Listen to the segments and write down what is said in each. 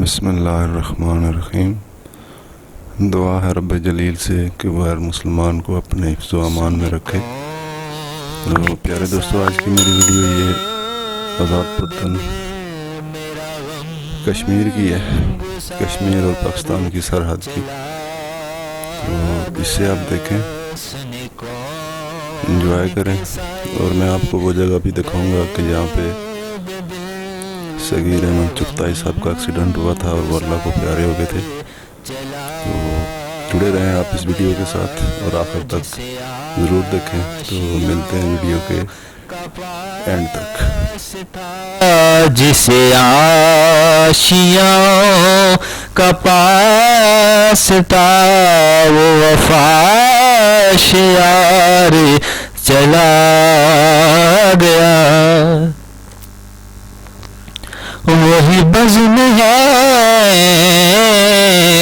बिस्मिल्लाहिर्रहमानिर्रहीम। दुआ है रब जलील से कि वह हर मुसलमान को अपने हिफ्ज़ व अमान में रखे। तो प्यारे दोस्तों, आज की मेरी वीडियो ये आज़ाद वतन कश्मीर की है, कश्मीर और पाकिस्तान की सरहद की। तो इससे आप देखें, एंजॉय करें। और मैं आपको वो जगह भी दिखाऊंगा कि जहाँ पे सगीर अहमद चुगताई साहब का एक्सीडेंट हुआ था और वो अल्लाह को प्यारे हो गए थे। तो जुड़े रहें आप इस वीडियो के साथ और आखिर तक ज़रूर देखें। तो मिलते हैं वीडियो के एंड तक। जिसे आशियाँ का पास था वो वफाश यार चला गया। वही बज़्म है,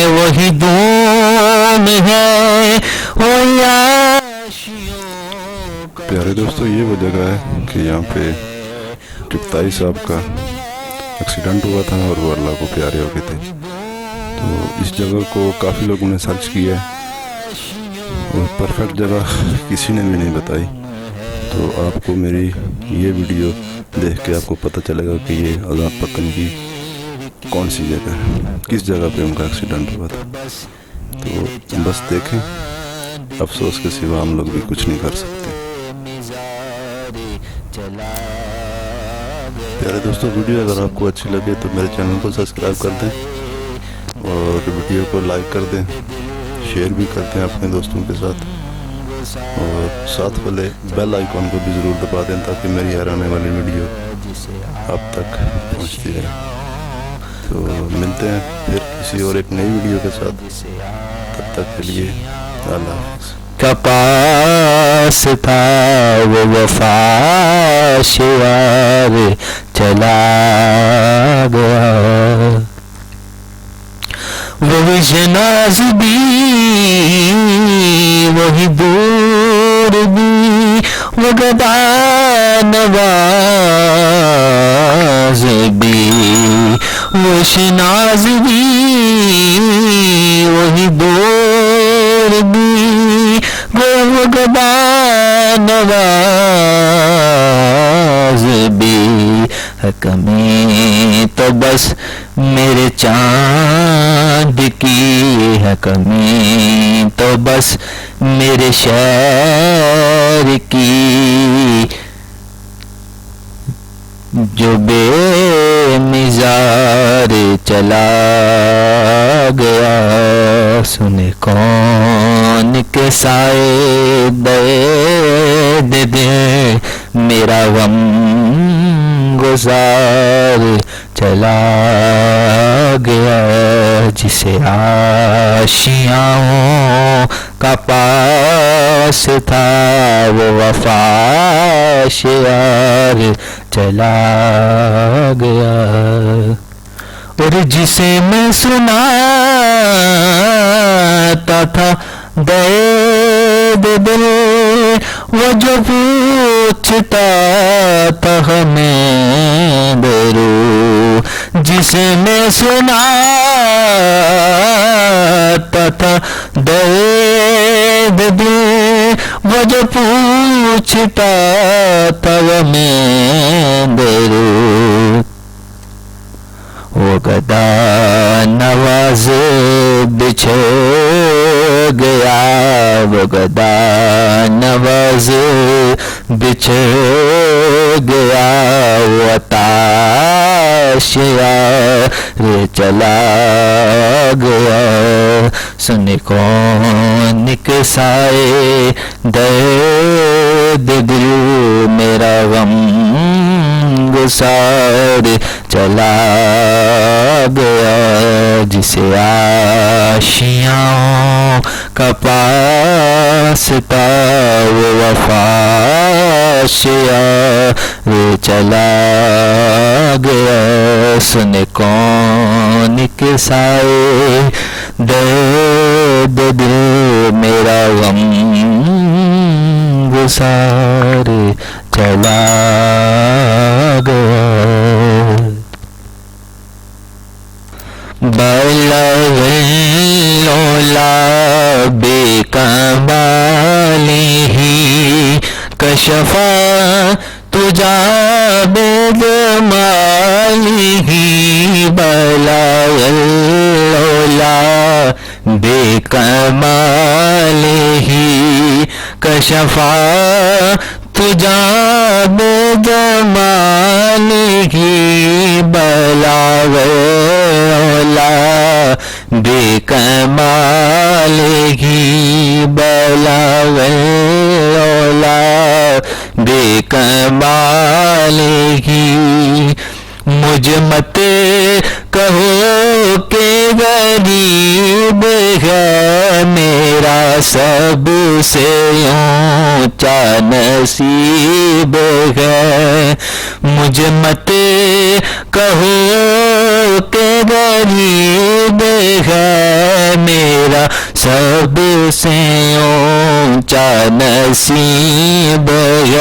वही धूम है, वही आशियों का। प्यारे दोस्तों, ये वो जगह है कि यहाँ पे चुगताई साहब का एक्सीडेंट हुआ था और वो अल्लाह को प्यारे हो गए थे। तो इस जगह को काफ़ी लोगों ने सर्च किया है और परफेक्ट जगह किसी ने भी नहीं बताई। तो आपको मेरी ये वीडियो देख के आपको पता चलेगा कि ये आज़ाद वतन की कौन सी जगह है, किस जगह पे उनका एक्सीडेंट हुआ था। तो बस देखें, अफसोस के सिवा हम लोग भी कुछ नहीं कर सकते। प्यारे दोस्तों, वीडियो अगर आपको अच्छी लगे तो मेरे चैनल को सब्सक्राइब कर दें और वीडियो को लाइक कर दें, शेयर भी कर दें अपने दोस्तों के साथ, और साथ वाले बेल आइकॉन को भी ज़रूर दबा दें ताकि मेरी हर आने वाली वीडियो आप तक पहुंचती रहे। तो मिलते हैं फिर किसी और एक नई वीडियो के साथ। तब तक के लिए अल्लाह हाफ़िज़। कपास था वो वफाश यार चला गया। वही जनाज़ भी, वही दूर भी, वो गदा नवाज़ भी, वो शनाज़ भी, वही दूर भी, वो गदा नवाज़ भी। कमी तो बस मेरे चाँद की है, कमी तो बस मेरे शहर की, जो बेमिज़ार चला गया। सुने कौन के साए दे दे मेरा गम गुज़ार चला गया। जिसे आशियाँ का पास था वो वफाश यार चला गया। और जिसे मैं सुनाता था दर्द दिल, वो जो पूछता था हमें दरो। जिसे मैं सुनाता था दर्द दिल, वो जो पूछता था हमें दरो। वो गदा नवाज़ बिछड़ गया, वो गदा नवाज़ बिछड़ गया। वो ताश यार चला गया। सुने कौन के साए दर्द दिल मेरा गम गुज़ार चला गया। जिसे आशियाँ का पास था वो वफाश यार चला गया। सुने कौन के साए दर्द दिल मेरा गम गुज़ार चला गया। بلغ العلا بکمالہ کشف تجا بجمالہ بلغ العلا بکمالہ کشف تجا بجمالہ بلغ العلا بکمالہ بلغ العلا بکمالہ مجھ مت کہو کہ غریب ہے میرا سب سے اونچا نصیب ہے مجھ مت کہو کہ غریب ہے میرا سب سے اونچا نصیب ہے